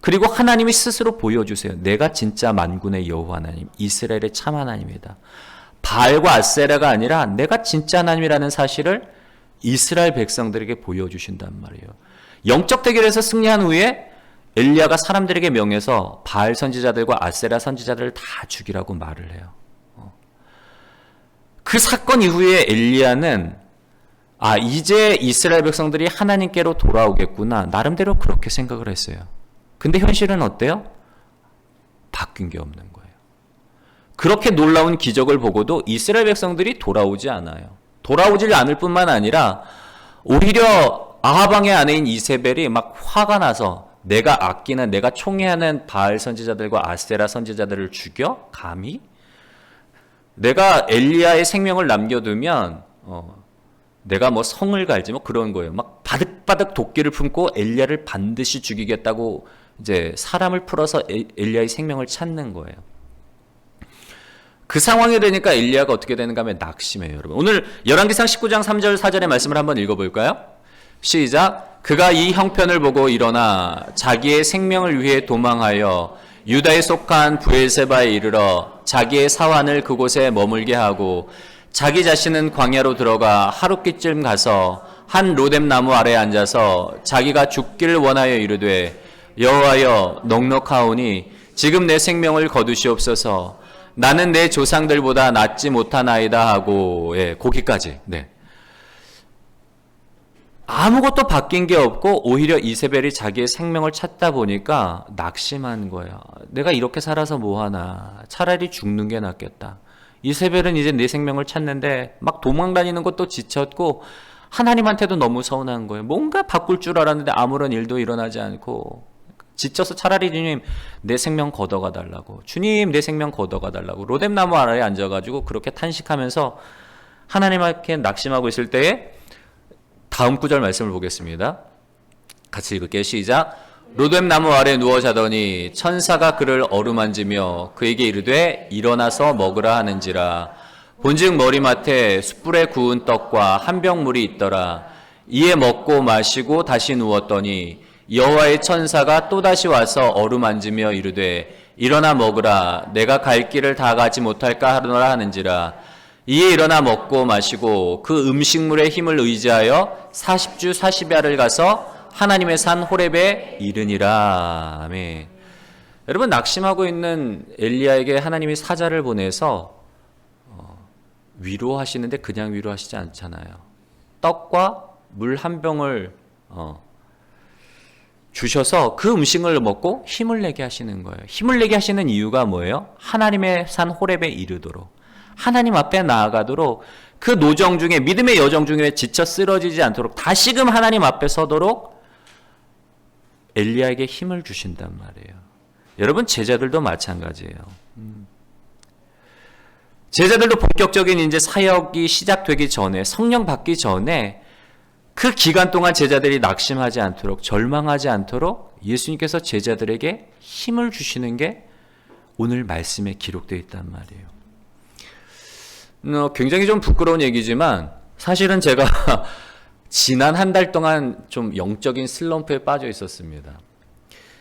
그리고 하나님이 스스로 보여주세요. 내가 진짜 만군의 여호와 하나님, 이스라엘의 참 하나님이다. 바알과 아세라가 아니라 내가 진짜 하나님이라는 사실을 이스라엘 백성들에게 보여주신단 말이에요. 영적 대결에서 승리한 후에 엘리야가 사람들에게 명해서 바알 선지자들과 아세라 선지자들을 다 죽이라고 말을 해요. 그 사건 이후에 엘리야는 이제 이스라엘 백성들이 하나님께로 돌아오겠구나, 나름대로 그렇게 생각을 했어요. 근데 현실은 어때요? 바뀐 게 없는 거예요. 그렇게 놀라운 기적을 보고도 이스라엘 백성들이 돌아오지 않아요. 돌아오질 않을 뿐만 아니라 오히려 아합 왕의 아내인 이세벨이 막 화가 나서 내가 아끼는, 내가 총애하는 바알 선지자들과 아세라 선지자들을 죽여? 감히? 내가 엘리야의 생명을 남겨두면 내가 뭐 성을 갈지 뭐 그런 거예요. 막 바득바득 도끼를 품고 엘리야를 반드시 죽이겠다고 이제 사람을 풀어서 엘리야의 생명을 찾는 거예요. 그 상황이 되니까 엘리야가 어떻게 되는가 하면 낙심해요, 여러분. 오늘 열왕기상 19장 3절 4절의 말씀을 한번 읽어볼까요? 시작. 그가 이 형편을 보고 일어나 자기의 생명을 위해 도망하여 유다에 속한 브엘세바에 이르러 자기의 사환을 그곳에 머물게 하고 자기 자신은 광야로 들어가 하룻길쯤 가서 한 로뎀 나무 아래에 앉아서 자기가 죽기를 원하여 이르되 여호와여 넉넉하오니 지금 내 생명을 거두시옵소서. 나는 내 조상들보다 낫지 못하나이다 하고, 거기까지. 네. 아무것도 바뀐 게 없고 오히려 이세벨이 자기의 생명을 찾다 보니까 낙심한 거예요. 내가 이렇게 살아서 뭐하나, 차라리 죽는 게 낫겠다. 이세벨은 이제 내 생명을 찾는데 막 도망다니는 것도 지쳤고 하나님한테도 너무 서운한 거예요. 뭔가 바꿀 줄 알았는데 아무런 일도 일어나지 않고 지쳐서 차라리 주님 내 생명 걷어가 달라고, 주님 내 생명 걷어가 달라고 로뎀 나무 아래에 앉아가지고 그렇게 탄식하면서 하나님께 낙심하고 있을 때에 다음 구절 말씀을 보겠습니다. 같이 읽을게요. 시작. 로뎀 나무 아래 누워 자더니 천사가 그를 어루만지며 그에게 이르되 일어나서 먹으라 하는지라. 본즉 머리맡에 숯불에 구운 떡과 한 병 물이 있더라. 이에 먹고 마시고 다시 누웠더니 여호와의 천사가 또다시 와서 어루만지며 이르되 일어나 먹으라. 내가 갈 길을 다 가지 못할까 하노라 하는지라. 이에 일어나 먹고 마시고 그 음식물의 힘을 의지하여 40주 40야를 가서 하나님의 산 호렙에 이르니라. 아멘. 여러분, 낙심하고 있는 엘리야에게 하나님이 사자를 보내서 위로하시는데 그냥 위로하시지 않잖아요. 떡과 물 한 병을 주셔서 그 음식을 먹고 힘을 내게 하시는 거예요. 힘을 내게 하시는 이유가 뭐예요? 하나님의 산 호렙에 이르도록, 하나님 앞에 나아가도록, 그 노정 중에, 믿음의 여정 중에 지쳐 쓰러지지 않도록 다시금 하나님 앞에 서도록 엘리야에게 힘을 주신단 말이에요. 여러분, 제자들도 마찬가지예요. 제자들도 본격적인 이제 사역이 시작되기 전에, 성령 받기 전에 그 기간 동안 제자들이 낙심하지 않도록, 절망하지 않도록 예수님께서 제자들에게 힘을 주시는 게 오늘 말씀에 기록되어 있단 말이에요. 굉장히 좀 부끄러운 얘기지만 사실은 제가 지난 한 달 동안 좀 영적인 슬럼프에 빠져 있었습니다.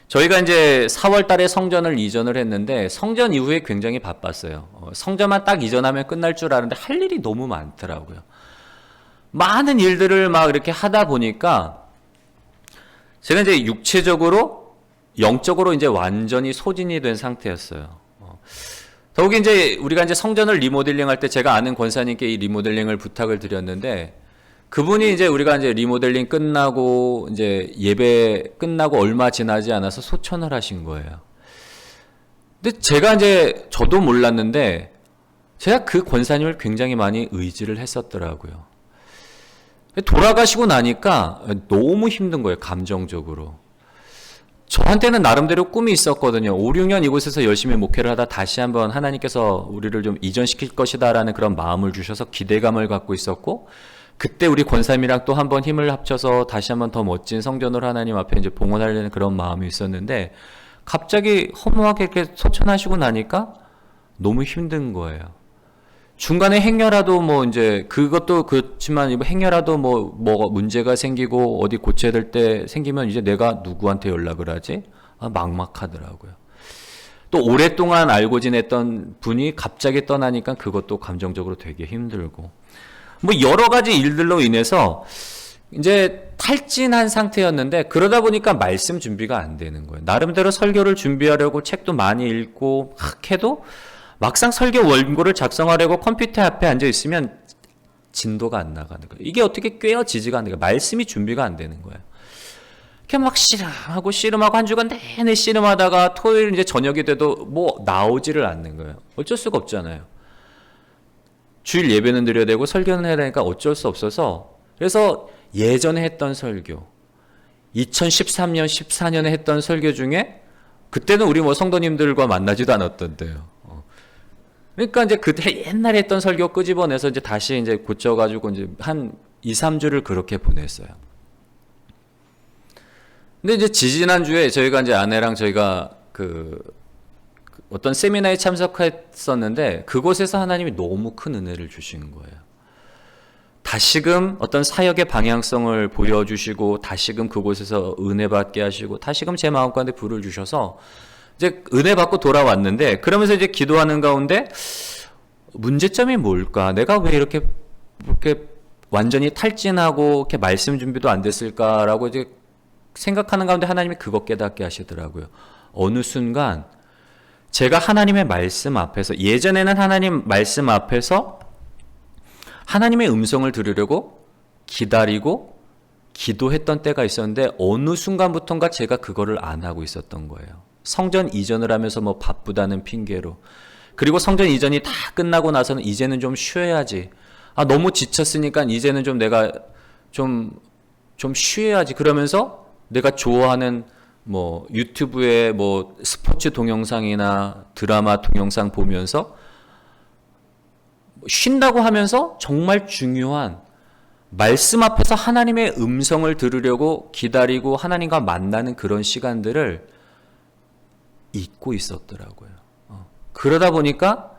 저희가 이제 4월 달에 성전을 이전을 했는데 성전 이후에 굉장히 바빴어요. 성전만 딱 이전하면 끝날 줄 알았는데 할 일이 너무 많더라고요. 많은 일들을 막 이렇게 하다 보니까 제가 이제 육체적으로, 영적으로 이제 완전히 소진이 된 상태였어요. 더욱이 이제 우리가 이제 성전을 리모델링 할 때 제가 아는 권사님께 이 리모델링을 부탁을 드렸는데 그분이 이제 우리가 이제 리모델링 끝나고 이제 예배 끝나고 얼마 지나지 않아서 소천을 하신 거예요. 근데 제가 이제 저도 몰랐는데 제가 그 권사님을 굉장히 많이 의지를 했었더라고요. 돌아가시고 나니까 너무 힘든 거예요, 감정적으로. 저한테는 나름대로 꿈이 있었거든요. 5, 6년 이곳에서 열심히 목회를 하다 다시 한번 하나님께서 우리를 좀 이전시킬 것이다 라는 그런 마음을 주셔서 기대감을 갖고 있었고, 그때 우리 권사님이랑 또 한번 힘을 합쳐서 다시 한번 더 멋진 성전으로 하나님 앞에 이제 봉헌하려는 그런 마음이 있었는데, 갑자기 허무하게 이렇게 소천하시고 나니까 너무 힘든 거예요. 중간에 행여라도 뭐 이제 그것도 그렇지만 행여라도 뭐 문제가 생기고 어디 고쳐야 될 때 생기면 이제 내가 누구한테 연락을 하지? 막막하더라고요. 또 오랫동안 알고 지냈던 분이 갑자기 떠나니까 그것도 감정적으로 되게 힘들고, 뭐 여러 가지 일들로 인해서 이제 탈진한 상태였는데, 그러다 보니까 말씀 준비가 안 되는 거예요. 나름대로 설교를 준비하려고 책도 많이 읽고 막 해도 막상 설교 원고를 작성하려고 컴퓨터 앞에 앉아 있으면 진도가 안 나가는 거예요. 이게 어떻게 꿰어지지가 않는 거예요. 말씀이 준비가 안 되는 거예요. 이렇게 막 씨름하고 한 주간 내내 씨름하다가 토요일 이제 저녁이 돼도 뭐 나오지를 않는 거예요. 어쩔 수가 없잖아요. 주일 예배는 드려야 되고 설교는 해야 되니까 어쩔 수 없어서, 그래서 예전에 했던 설교, 2013년, 14년에 했던 설교 중에, 그때는 우리 뭐 성도님들과 만나지도 않았던데요. 그러니까 이제 그때 옛날에 했던 설교 끄집어내서 이제 다시 이제 고쳐가지고 이제 한 2, 3주를 그렇게 보냈어요. 근데 이제 지지난주에 저희가 이제 아내랑 저희가 그 어떤 세미나에 참석했었는데, 그곳에서 하나님이 너무 큰 은혜를 주시는 거예요. 다시금 어떤 사역의 방향성을 보여주시고, 다시금 그곳에서 은혜 받게 하시고, 다시금 제 마음 가운데 불을 주셔서 이제 은혜 받고 돌아왔는데, 그러면서 이제 기도하는 가운데 문제점이 뭘까? 내가 왜 이렇게 완전히 탈진하고 이렇게 말씀 준비도 안 됐을까라고 이제 생각하는 가운데 하나님이 그것 깨닫게 하시더라고요. 어느 순간 제가 하나님의 말씀 앞에서, 예전에는 하나님 말씀 앞에서 하나님의 음성을 들으려고 기다리고 기도했던 때가 있었는데, 어느 순간부터인가 제가 그거를 안 하고 있었던 거예요. 성전 이전을 하면서 뭐 바쁘다는 핑계로, 그리고 성전 이전이 다 끝나고 나서는 이제는 좀 쉬어야지, 너무 지쳤으니까 이제는 좀 내가 좀 쉬어야지, 그러면서 내가 좋아하는 뭐 유튜브에 뭐 스포츠 동영상이나 드라마 동영상 보면서 쉰다고 하면서 정말 중요한 말씀 앞에서 하나님의 음성을 들으려고 기다리고 하나님과 만나는 그런 시간들을 잊고 있었더라고요. 그러다 보니까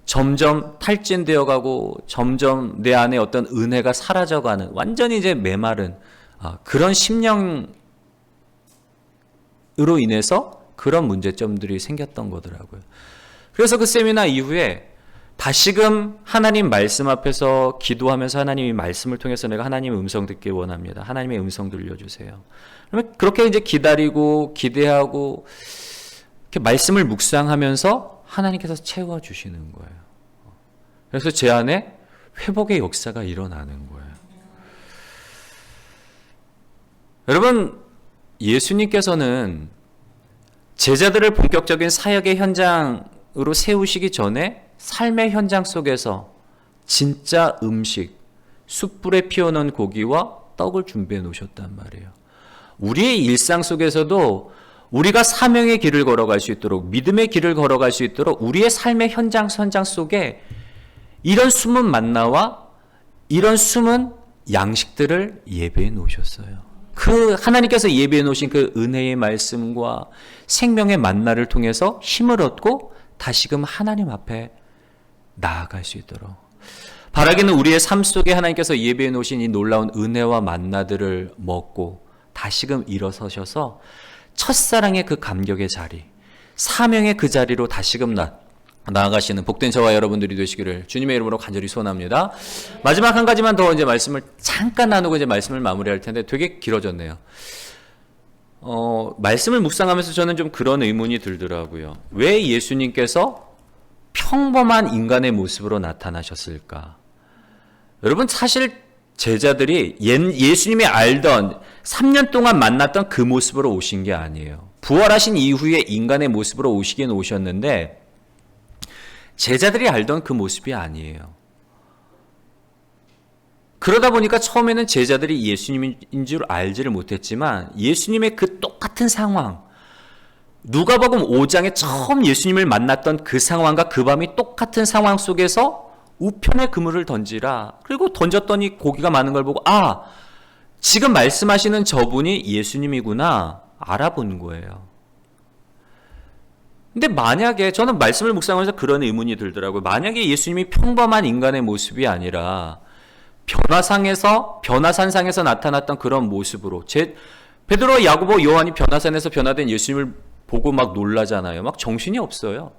점점 탈진되어 가고 점점 내 안에 어떤 은혜가 사라져가는, 완전히 이제 메마른 그런 심령으로 인해서 그런 문제점들이 생겼던 거더라고요. 그래서 그 세미나 이후에 다시금 하나님 말씀 앞에서 기도하면서, 하나님이 말씀을 통해서 내가 하나님의 음성 듣기 원합니다. 하나님의 음성 들려주세요. 그러면 그렇게 이제 기다리고 기대하고 이렇게 말씀을 묵상하면서 하나님께서 채워주시는 거예요. 그래서 제 안에 회복의 역사가 일어나는 거예요. 여러분, 예수님께서는 제자들을 본격적인 사역의 현장으로 세우시기 전에 삶의 현장 속에서 진짜 음식, 숯불에 피워놓은 고기와 떡을 준비해 놓으셨단 말이에요. 우리의 일상 속에서도 우리가 사명의 길을 걸어갈 수 있도록, 믿음의 길을 걸어갈 수 있도록 우리의 삶의 현장 속에 이런 숨은 만나와 이런 숨은 양식들을 예배해 놓으셨어요. 그 하나님께서 예배해 놓으신 그 은혜의 말씀과 생명의 만나를 통해서 힘을 얻고 다시금 하나님 앞에 나아갈 수 있도록, 바라기는 우리의 삶 속에 하나님께서 예배해 놓으신 이 놀라운 은혜와 만나들을 먹고 다시금 일어서셔서 첫사랑의 그 감격의 자리, 사명의 그 자리로 다시금 나아가시는 복된 저와 여러분들이 되시기를 주님의 이름으로 간절히 소원합니다. 마지막 한 가지만 더 이제 말씀을 잠깐 나누고 이제 말씀을 마무리할 텐데 되게 길어졌네요. 말씀을 묵상하면서 저는 좀 그런 의문이 들더라고요. 왜 예수님께서 평범한 인간의 모습으로 나타나셨을까? 여러분, 사실 제자들이 예수님이 알던 3년 동안 만났던 그 모습으로 오신 게 아니에요. 부활하신 이후에 인간의 모습으로 오시긴 오셨는데 제자들이 알던 그 모습이 아니에요. 그러다 보니까 처음에는 제자들이 예수님인 줄 알지를 못했지만 예수님의 그 똑같은 상황, 누가복음 5장에 처음 예수님을 만났던 그 상황과 그 밤이 똑같은 상황 속에서 우편에 그물을 던지라, 그리고 던졌더니 고기가 많은 걸 보고 지금 말씀하시는 저분이 예수님이구나 알아본 거예요. 근데 만약에, 저는 말씀을 묵상하면서 그런 의문이 들더라고요. 만약에 예수님이 평범한 인간의 모습이 아니라 변화산상에서 나타났던 그런 모습으로, 베드로, 야고보, 요한이 변화산에서 변화된 예수님을 보고 막 놀라잖아요. 막 정신이 없어요.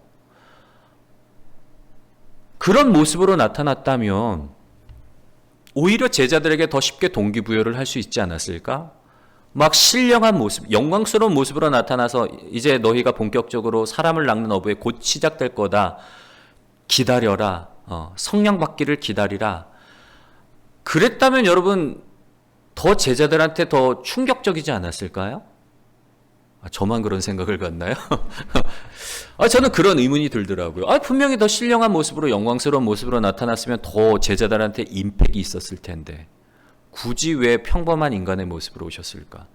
그런 모습으로 나타났다면 오히려 제자들에게 더 쉽게 동기부여를 할 수 있지 않았을까? 막 신령한 모습, 영광스러운 모습으로 나타나서 이제 너희가 본격적으로 사람을 낚는 어부에 곧 시작될 거다. 기다려라. 성령 받기를 기다리라. 그랬다면 여러분, 더 제자들한테 더 충격적이지 않았을까요? 저만 그런 생각을 갖나요? 저는 그런 의문이 들더라고요. 분명히 더 신령한 모습으로, 영광스러운 모습으로 나타났으면 더 제자들한테 임팩이 있었을 텐데 굳이 왜 평범한 인간의 모습으로 오셨을까?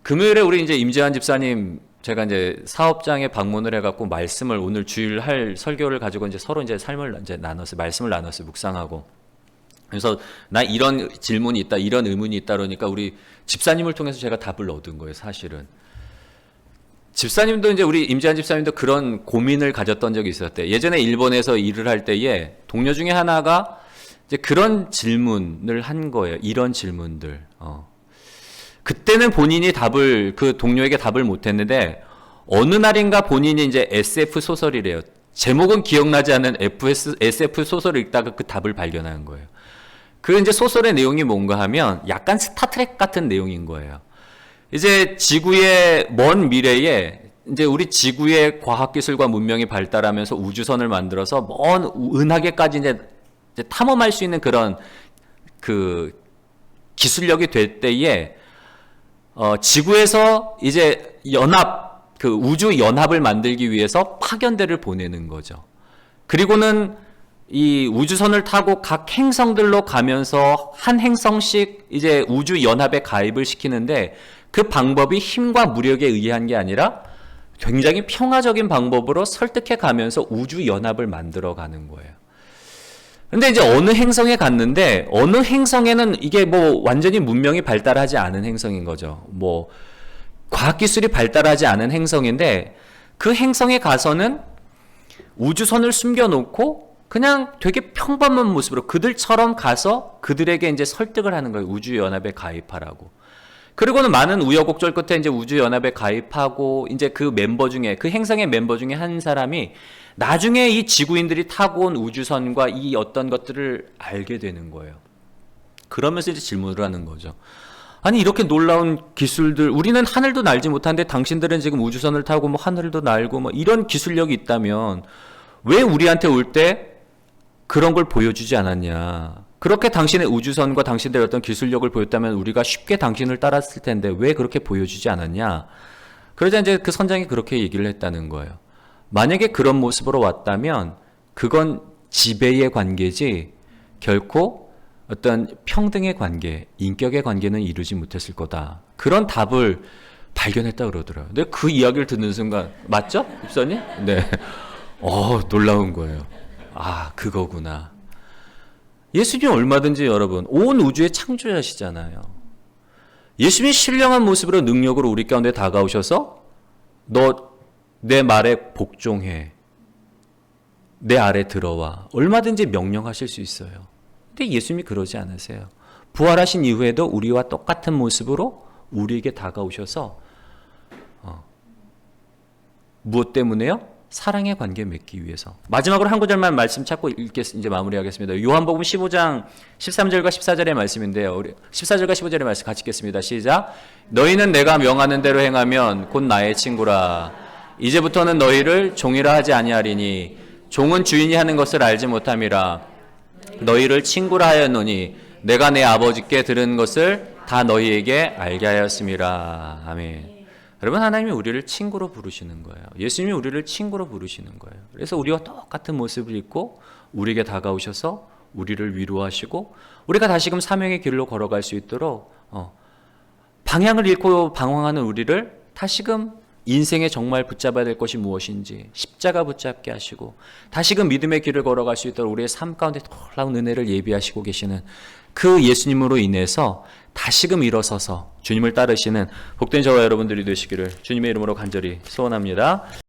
금요일에 우리 이제 임재환 집사님, 제가 이제 사업장에 방문을 해갖고 말씀을, 오늘 주일 할 설교를 가지고 이제 서로 이제 삶을 이제 나눴어요. 말씀을 나눴어요. 묵상하고. 그래서 나 이런 질문이 있다, 이런 의문이 있다 그러니까 우리 집사님을 통해서 제가 답을 얻은 거예요, 사실은. 집사님도 이제 우리 임재환 집사님도 그런 고민을 가졌던 적이 있었대. 예전에 일본에서 일을 할 때에 동료 중에 하나가 이제 그런 질문을 한 거예요. 이런 질문들. 그때는 본인이 그 동료에게 답을 못 했는데 어느 날인가 본인이 이제 SF 소설이래요. 제목은 기억나지 않는 SF 소설을 읽다가 그 답을 발견한 거예요. 그 이제 소설의 내용이 뭔가 하면 약간 스타트랙 같은 내용인 거예요. 이제 지구의 먼 미래에 이제 우리 지구의 과학기술과 문명이 발달하면서 우주선을 만들어서 먼 은하계까지 이제 탐험할 수 있는 그런 그 기술력이 될 때에 지구에서 이제 그 우주 연합을 만들기 위해서 파견대를 보내는 거죠. 그리고는 이 우주선을 타고 각 행성들로 가면서 한 행성씩 이제 우주 연합에 가입을 시키는데 그 방법이 힘과 무력에 의한 게 아니라 굉장히 평화적인 방법으로 설득해 가면서 우주 연합을 만들어 가는 거예요. 근데 이제 어느 행성에 갔는데 어느 행성에는 이게 뭐 완전히 문명이 발달하지 않은 행성인 거죠. 뭐 과학기술이 발달하지 않은 행성인데 그 행성에 가서는 우주선을 숨겨놓고 그냥 되게 평범한 모습으로 그들처럼 가서 그들에게 이제 설득을 하는 거예요. 우주연합에 가입하라고. 그리고는 많은 우여곡절 끝에 이제 우주연합에 가입하고 이제 그 행성의 멤버 중에 한 사람이 나중에 이 지구인들이 타고 온 우주선과 이 어떤 것들을 알게 되는 거예요. 그러면서 이제 질문을 하는 거죠. 아니, 이렇게 놀라운 기술들, 우리는 하늘도 날지 못하는데 당신들은 지금 우주선을 타고 뭐 하늘도 날고 뭐 이런 기술력이 있다면 왜 우리한테 올 때 그런 걸 보여주지 않았냐. 그렇게 당신의 우주선과 당신들의 어떤 기술력을 보였다면 우리가 쉽게 당신을 따랐을 텐데 왜 그렇게 보여주지 않았냐. 그러자 이제 그 선장이 그렇게 얘기를 했다는 거예요. 만약에 그런 모습으로 왔다면 그건 지배의 관계지 결코 어떤 평등의 관계, 인격의 관계는 이루지 못했을 거다. 그런 답을 발견했다 그러더라고요. 근데 그 이야기를 듣는 순간 맞죠? 입사님? 네. 놀라운 거예요. 아, 그거구나. 예수님 얼마든지 여러분 온 우주의 창조자시잖아요. 예수님이 신령한 모습으로 능력으로 우리 가운데 다가오셔서 너 내 말에 복종해. 내 아래 들어와. 얼마든지 명령하실 수 있어요. 근데 예수님이 그러지 않으세요. 부활하신 이후에도 우리와 똑같은 모습으로 우리에게 다가오셔서 무엇 때문에요? 사랑의 관계 맺기 위해서. 마지막으로 한 구절만 말씀 찾고 이제 마무리하겠습니다. 요한복음 15장 13절과 14절의 말씀인데요. 우리 14절과 15절의 말씀 같이 읽겠습니다. 시작. 너희는 내가 명하는 대로 행하면 곧 나의 친구라. 이제부터는 너희를 종이라 하지 아니하리니 종은 주인이 하는 것을 알지 못함이라. 너희를 친구라 하였노니 내가 내 아버지께 들은 것을 다 너희에게 알게 하였음이라. 아멘. 여러분, 하나님이 우리를 친구로 부르시는 거예요. 예수님이 우리를 친구로 부르시는 거예요. 그래서 우리와 똑같은 모습을 입고 우리에게 다가오셔서 우리를 위로하시고 우리가 다시금 사명의 길로 걸어갈 수 있도록 방향을 잃고 방황하는 우리를 다시금 인생에 정말 붙잡아야 될 것이 무엇인지 십자가 붙잡게 하시고 다시금 믿음의 길을 걸어갈 수 있도록 우리의 삶 가운데 놀라운 은혜를 예비하시고 계시는 그 예수님으로 인해서 다시금 일어서서 주님을 따르시는 복된 저와 여러분들이 되시기를 주님의 이름으로 간절히 소원합니다.